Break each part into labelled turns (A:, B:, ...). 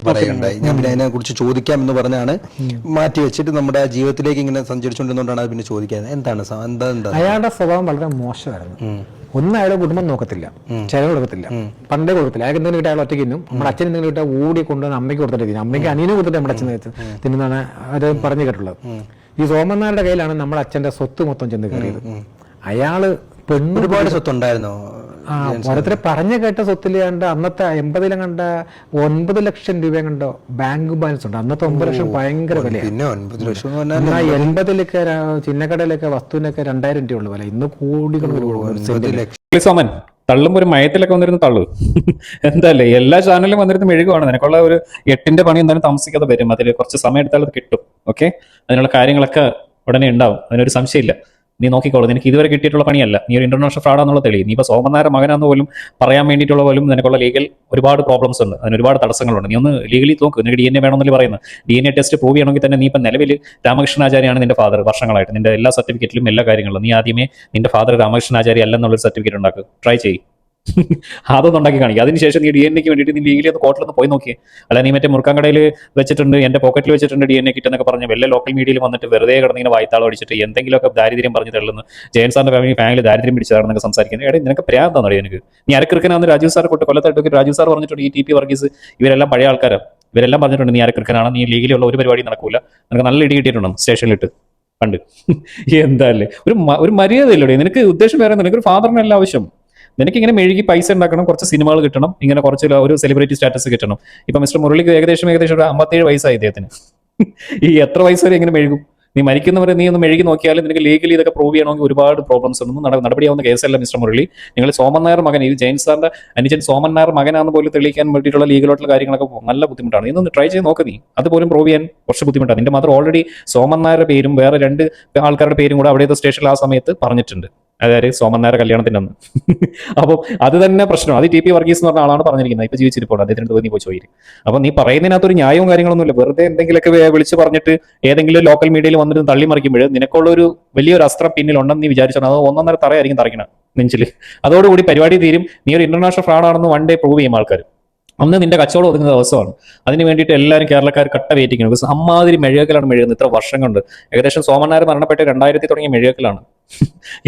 A: പറയുകയുണ്ടായി. ഞാൻ പിന്നെ അതിനെ കുറിച്ച് ചോദിക്കാം എന്ന് പറഞ്ഞാണ് മാറ്റി വെച്ചിട്ട് നമ്മുടെ ജീവിതത്തിലേക്ക് ഇങ്ങനെ സഞ്ചരിച്ചുകൊണ്ടിരുന്നോണ്ടാണ് അത് പിന്നെ ചോദിക്കുന്നത്. എന്താ
B: അയാളുടെ സ്വഭാവം വളരെ മോശമായിരുന്നു. ഒന്നും അയാളുടെ കുടുംബം നോക്കത്തില്ല, ചെലവ് കൊടുക്കത്തില്ല, പണ്ടേ കൊടുത്തില്ല. അയാൾക്ക് എന്തെങ്കിലും കിട്ടാൽ ഒറ്റയ്ക്ക് തിന്നും. നമ്മുടെ അച്ഛൻ എന്തെങ്കിലും കിട്ടാൽ ഓടി കൊണ്ടുവന്ന് അമ്മയ്ക്ക് കൊടുത്തിട്ട് തിന്നും. അമ്മയ്ക്ക് അനിയനെ കൊടുത്തിട്ട് നമ്മുടെ അച്ഛൻ തിന്നുന്നതാണ് അത് പറഞ്ഞു കേട്ടുള്ളത്. ഈ സോമനാരുടെ കയ്യിലാണ് നമ്മുടെ അച്ഛന്റെ സ്വത്ത് മൊത്തം ചെന്ന് കയറിയത്. അയാള്
A: ഒരുപാട് സ്വത്തുണ്ടായിരുന്നോ?
B: ഓരോരുത്തരെ പറഞ്ഞു കേട്ട സ്വത്തിൽ കണ്ട അന്നത്തെ 80 കണ്ട 9 ലക്ഷം രൂപ കണ്ടോ ബാങ്ക് ബാലൻസ് ഉണ്ട്. അന്നത്തെ 9 ലക്ഷം ഭയങ്കര വിലയാണ്. 80 ചിന്നക്കടയിലൊക്കെ വസ്തുവിനൊക്കെ 2000 രൂപ ഉള്ള വില. ഇന്ന് കോടികൾ.
C: സോമൻ തള്ളുമ്പോ ഒരു മയത്തിലൊക്കെ വന്നിരുന്ന തള്ളു. എന്തായാലും എല്ലാ ചാനലിലും വന്നിരുന്ന മെഴുകുവാണ്. നിനക്കുള്ള ഒരു 8ന്റെ പണി എന്തായാലും താമസിക്കാതെ വരും. അതിൽ കുറച്ച് സമയം എടുത്താൽ അത് കിട്ടും. ഓക്കെ, അതിനുള്ള കാര്യങ്ങളൊക്കെ ഉടനെ ഉണ്ടാവും, അതിനൊരു സംശയമില്ല. നീ നോക്കിക്കോളൂ. നിനക്ക് ഇതുവരെ കിട്ടിയിട്ടുള്ള പണിയല്ല. നീ ഒരു ഇന്റർനാഷണൽ ഫ്രോഡാന്നുള്ള തെളിവ്. നീ ഇപ്പോൾ സോമനാരുടെ മകനാന്ന് പോലും പറയാൻ വേണ്ടിയിട്ടുള്ള പോലും നിനക്കുള്ള ലീഗൽ ഒരുപാട് പ്രോബ്ലംസ് ഉണ്ട്, അതിന് ഒരുപാട് തടസ്സങ്ങളുണ്ട്. നീ ഒന്ന് ലീഗലി നോക്ക്. നിനക്ക് DNA വേണമെന്നല്ലേ പറയുന്നത്. DNA ടെസ്റ്റ് പ്രൂവ് ചെയ്യണമെങ്കിൽ തന്നെ നീ ഇപ്പം നിലവിൽ രാമകൃഷ്ണാചാര്യാണ് നിന്റെ ഫാദർ വർഷങ്ങളായിട്ട്. നിന്റെ എല്ലാ സർട്ടിഫിക്കറ്റിലും എല്ലാ കാര്യങ്ങളും നീ ആദ്യമേ നിന്റെ ഫാദർ രാമകൃഷ്ണാചാര്യ അല്ലെന്നുള്ളൊരു സർട്ടിഫിക്കറ്റ് ഉണ്ടാക്കുക. ട്രൈ ചെയ്യും. അതൊന്നും ഉണ്ടാക്കി കാണിക്കുക. അതിനുശേഷം നീ DNAക്ക് വേണ്ടിയിട്ട് നീ ലീഗലി ഒന്ന് കോർട്ടിലൊന്ന് പോയി നോക്കിയേ. അല്ല നീ മറ്റേ മുറുക്കാൻകടയിൽ വെച്ചിട്ടുണ്ട്, എന്റെ പോക്കറ്റിൽ വെച്ചിട്ടുണ്ട് DNA കിറ്റ് എന്നൊക്കെ പറഞ്ഞ് വല്ല ലോക്കൽ മീഡിയയിൽ വന്നിട്ട് വെറുതെ കിടന്നിങ്ങനെ വായ്ത്താളം അടിച്ചിട്ട് എന്തെങ്കിലുമൊക്കെ ദാരിദ്ര്യം പറഞ്ഞ് തള്ളുന്നു. ജയൻ സാറിന്റെ ഫാമിലി ദാരിദ്ര്യം പിടിച്ചതാണെന്നൊക്കെ സംസാരിക്കുന്നത്. എടേ നിനക്ക് പ്രാന്താണോ നിനക്ക്? നീ അരക്കിറക്കനാന്ന് രാജീവ് സാർ കൊല്ലത്തായിട്ട് രാജീവ് സാർ പറഞ്ഞിട്ടുണ്ട്. ഈ TP വർഗീസ് ഇവരെല്ലാം പഴയ ആൾക്കാരാണ്. ഇവരെല്ലാം പറഞ്ഞിട്ടുണ്ട് നീ അരക്കിറക്കനാണ്, നീ ലീഗലി ഉള്ള ഒരു പരിപാടി നടക്കൂല, നിനക്ക് നല്ല ഇടി കിട്ടിയിട്ടുണ്ടോ സ്റ്റേഷനിലിട്ട് കണ്ട്. എന്താല്ലേ ഒരു മര്യാദയില്ലേ നിനക്ക്? ഉദ്ദേശം വേറെ, നിനക്കൊരു ഫാദറിനല്ല ആവശ്യം. നിനക്കിങ്ങനെ മെഴുകി പൈസ ഉണ്ടാക്കണം, കുറച്ച് സിനിമകൾ കിട്ടണം, ഇങ്ങനെ കുറച്ച് ഒരു സെലിബ്രിറ്റി സ്റ്റാറ്റസ് കിട്ടണം. ഇപ്പൊ മിസ്റ്റർ മുരളിക്ക് ഏകദേശം ഒരു 57 വയസ്സായി ഇദ്ദേഹത്തിന്. ഈ എത്ര വയസ്സ് വരെ ഇങ്ങനെ മെഴുകും? നീ മരിക്കുന്നവരെ നീ ഒന്ന് മെഴുകി നോക്കിയാലും നിനക്ക് ലീഗലി ഇതൊക്കെ പ്രൂവ് ചെയ്യണമെങ്കിൽ ഒരുപാട് പ്രോബ്ലംസ് ഒന്നും നടപടിയാവുന്ന കേസല്ല മിസ്റ്റർ മുരളി. നിങ്ങൾ സോമൻ നായർ മകൻ, ഇത് ജയൻ സാറിന്റെ അനുജൻ സോമൻ നായർ മകനാണെന്ന് പോലും തെളിയിക്കാൻ വേണ്ടിയിട്ടുള്ള ലീഗലായിട്ടുള്ള കാര്യങ്ങളൊക്കെ നല്ല ബുദ്ധിമുട്ടാണ്. ഇതൊന്ന് ട്രൈ ചെയ്ത് നോക്ക്. നീ അതുപോലും പ്രൂവ് ചെയ്യാൻ കുറച്ച് ബുദ്ധിമുട്ടാണ്. നിന്റെ മാത്രം ഓൾറെഡി സോമൻ നായരുടെ പേരും വേറെ 2 ആൾക്കാരുടെ പേരും കൂടെ അവിടെ സ്റ്റേഷനിൽ ആ സമയത്ത് പറഞ്ഞിട്ടുണ്ട്. അതായത് സോമൻ നായർ കല്യാണത്തിന്റെ അന്ന്. അപ്പം അത് തന്നെ പ്രശ്നം. അത് TP വർഗീസ് എന്ന് പറഞ്ഞ ആളാണ് പറഞ്ഞിരിക്കുന്നത്. ഇപ്പൊ ജീവിച്ചിരിപ്പോൾ അദ്ദേഹത്തിന് തോന്നി പോയി ചോദിക്കും. അപ്പൊ നീ പറയുന്നതിനകത്തൊരു ന്യായവും കാര്യങ്ങളൊന്നുമില്ല. വെറുതെ എന്തെങ്കിലുമൊക്കെ വിളിച്ച് പറഞ്ഞിട്ട് ഏതെങ്കിലും ലോക്കൽ മീഡിയയിൽ വന്നിട്ട് തള്ളി മറിക്കുമ്പോൾ നിനക്കുള്ള ഒരു വലിയൊരു അസ്ത്രം പിന്നിലുണ്ടെന്ന് നീ വിചാരിച്ചാൽ അത് 1.5 തറയായിരിക്കും തറയ്ക്കണം നെഞ്ചില്. അതോടുകൂടി പരിപാടി തീരും. നീ ഒരു ഇന്റർനാഷണൽ ഫ്രോഡാണെന്ന് വൺ ഡേ പ്രൂവ് ചെയ്യും ആൾക്കാർ. അന്ന് നിന്റെ കച്ചവടം ഒതുങ്ങുന്ന ദിവസമാണ്. അതിന് വേണ്ടിയിട്ട് എല്ലാവരും കേരളക്കാർ കട്ട വെയിറ്റിംഗ്. ബിക്കോസ് അമ്മാതിരി മെഴുകലാണ് മെഴുകുന്നത് ഇത്ര വർഷം കൊണ്ട്. ഏകദേശം സോമൻ നായർ മരണപ്പെട്ട് 2000 തുടങ്ങിയ മെഴുകലാണ്.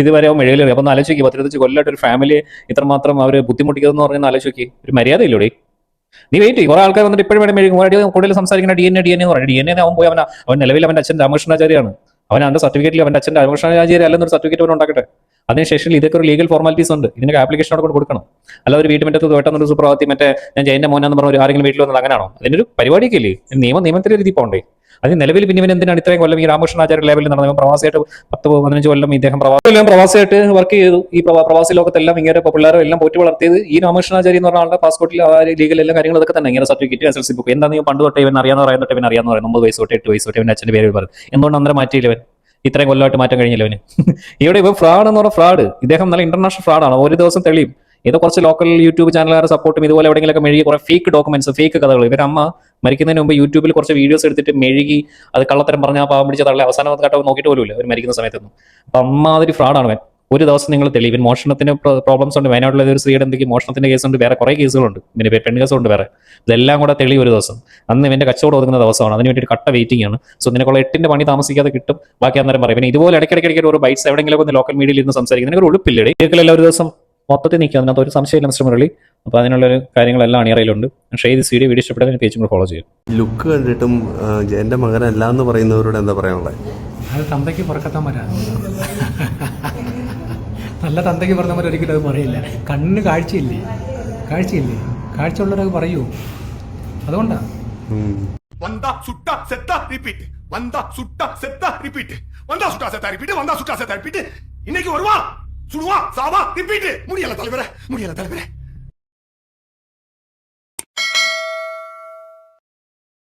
C: ഇതുവരെ മെഴുകൽ. അപ്പൊ ഒന്ന് ആലോചിക്കുക, 10-25 കൊല്ലമായിട്ട് ഒരു ഫാമിലിയെ ഇത്രമാത്രം അവർ ബുദ്ധിമുട്ടിക്കുന്നതെന്ന് പറഞ്ഞാൽ ആലോചിക്കുക. ഒരു മര്യാദയില്ലൂടെ? നീ വെയിറ്റ് ചെയ്യും. കുറെ ആൾക്കാർ വന്നിട്ട് ഇപ്പോഴും വേണം മെഴുകും. കൂടുതൽ സംസാരിക്കുന്ന DNA എന്ന് പറയും. DNA അവൻ പോയി അവൻ നിലവിൽ അവന്റെ അച്ഛൻ രാമകൃഷ്ണാചാര്യാണ്. അവൻ അവന്റെ സർട്ടിഫിക്കറ്റിൽ അവന്റെ അച്ഛൻ രാമകൃഷ്ണാചാര്യ അല്ലെന്നൊരു സർട്ടിഫിക്കറ്റ് അവൻ ഉണ്ടാക്കട്ടെ. അതിനുശേഷം ഇതൊക്കെ ഒരു ലീഗൽ ഫോർമാലിറ്റീസ് ഉണ്ട്. ഇതിനൊക്കെ ആപ്ലിക്കേഷനോട് കൊണ്ട് കൊടുക്കണം. അല്ല ഒരു വീട്ടുമുറ്റത്ത് തോട്ടന്നൊരു സുപ്രഭാതി മറ്റേ ഞാൻ ജയന്റെ മോനാന്ന് പറഞ്ഞ ആരെങ്കിലും വീട്ടിൽ വന്നത് അങ്ങനെയാണോ? അതിനൊരു പരിപാടിയൊക്കെ ഇല്ലേ? നിയമത്തിന്റെ രീതി പോകണ്ടേ? അതിന് നിലവിൽ പിന്നെ ഇവൻ എന്തിനാണ് ഇത്രയും കൊല്ലം ഈ രാമകൃഷ്ണാചാര്യ ലെവലിൽ നടന്നത്? പ്രവാസിയായിട്ട് 10-15 കൊല്ലം ഇദ്ദേഹം പ്രവാസിയായിട്ട് വർക്ക് ചെയ്തു. ഈ പ്രവാസി ലോകത്തെല്ലാം ഇങ്ങനെ പിള്ളേരും എല്ലാം പോറ്റി വളർത്തിയത് ഈ രാമകൃഷ്ണാചാര്യ എന്ന് പറഞ്ഞ ആളുടെ പാസ്പോർട്ടിൽ ലീഗൽ എല്ലാ കാര്യങ്ങളും അതൊക്കെ തന്നെ. ഇങ്ങനെ സർട്ടിഫിക്കറ്റ്, SLC ബുക്ക് എന്താ നീ പണ്ട് തൊട്ട് ഇവൻ അറിയാന്ന് പറയുന്നത്? ഇവൻ അറിയാന്ന് പറയുന്നത് 9 വയസ്സ് തൊട്ട് 8 വയസ്സ് തൊട്ട് ഇവൻ അച്ഛന്റെ പേര് പറയും. എന്തുകൊണ്ട് അന്നേരം മാറ്റിയില്ലവൻ? ഇത്രയും കൊല്ലമായിട്ട് മാറ്റാൻ കഴിഞ്ഞില്ലവന്. ഇവിടെ ഇവ ഫ്രോഡ് എന്ന് പറഞ്ഞ ഫ്രോഡ്. ഇദ്ദേഹം നല്ല ഇന്റർനാഷണൽ ഫ്രോഡാണ്. ഒരു ദിവസം തെളിയും. ഏതോ കുറച്ച് ലോക്കൽ യൂട്യൂബ് ചാനലുകാരുടെ സപ്പോർട്ടും ഇതുപോലെ എവിടെയെങ്കിലൊക്കെ മെഴുകി കുറെ ഫേക്ക് ഡോക്യുമെന്റ്സ്, ഫേക്ക് കഥകൾ. ഇവരമ്മ മരിക്കുന്നതിന് മുമ്പ് യൂട്യൂബിൽ കുറച്ച് വീഡിയോസ് എടുത്തിട്ട് മെഴുകി അത് കള്ളത്തരം പറഞ്ഞാൽ പാവം പിടിച്ച തള്ളി അവസാനം ഘട്ടം നോക്കിയിട്ട് പോലുമില്ല അവർ മരിക്കുന്ന സമയത്തൊന്നും. അപ്പൊ അമ്മാതിരി ഫ്രോഡാണ് അവൻ. ഒരു ദിവസം നിങ്ങൾ തെളിയും. മോഷണത്തിന് പ്രോബ്ലംസ് ഉണ്ട്. വയനാട്ടിലെ ഒരു സ്ത്രീയുടെ എന്തെങ്കിലും മോഷണത്തിന്റെ കേസുണ്ട്, വേറെ കുറെ കേസുകളുണ്ട്, പിന്നെ പെൺകേസുണ്ട് വേറെ. ഇതെല്ലാം കൂടെ തെളിയും ഒരു ദിവസം. അന്ന് ഇവന്റെ കച്ചവടം ഒതുങ്ങുന്ന ദിവസമാണ്. അതിന് വേണ്ടി കട്ട വെയിറ്റിംഗ് ആണ്. സോ നിനക്കുള്ള 8ന്റെ പണി താമസിക്കാതെ കിട്ടും. ബാക്കി അന്നേരം പറയും. പിന്നെ ഇതുപോലെ ഇടയ്ക്കിടയ്ക്ക് ഒരു ബൈറ്റ്സ് എവിടെയെങ്കിലും ഒന്ന് ലോക്കൽ മീഡിയയിൽ ഇരുന്ന് സംസാരിക്കും. നിനക്ക് ഉളുപ്പില്ലേ? കേൾക്കലെല്ലാം ഒരു ദിവസം മൊത്തത്തിൽ നിൽക്കുക. അതിനകത്ത് ഒരു സംശയമില്ല മിസ്റ്റർ മുരളി. അപ്പോൾ അതിനുള്ളൊരു കാര്യങ്ങളെല്ലാം അണിയറയിലുണ്ട്. പക്ഷേ ഇത് വീഡിയോ ഇഷ്ടപ്പെട്ടതിന് പേജും കൂടെ ഫോളോ ചെയ്യും.
D: ലുക്ക് കണ്ടിട്ടും എൻ്റെ മകനല്ല എന്ന് പറയുന്നവരോട് എന്താ പറയാനുള്ളത്?
B: അത് തന്തയ്ക്ക് പുറക്കത്താന്മാരാണ്. നല്ല തന്തയ്ക്ക് പറഞ്ഞവർ ഒരിക്കലും അത് പറയില്ല. കണ്ണിന് കാഴ്ചയില്ലേ? കാഴ്ചയുള്ളവരത് പറയൂ. അതുകൊണ്ടാണ്
E: വന്ദാ സുട്ട സെത്ത റിപ്പീറ്റ്, വന്ദാ സുട്ട സെത്ത റിപ്പീറ്റ്, വന്ദാ സുട്ട സെത്ത റിപ്പീറ്റ്, വന്ദാ സുട്ട സെത്ത റിപ്പീറ്റ്. இன்னைக்கு வருவா சுடுவா சாவா ரிப்பீட். முடியல தலைவரே.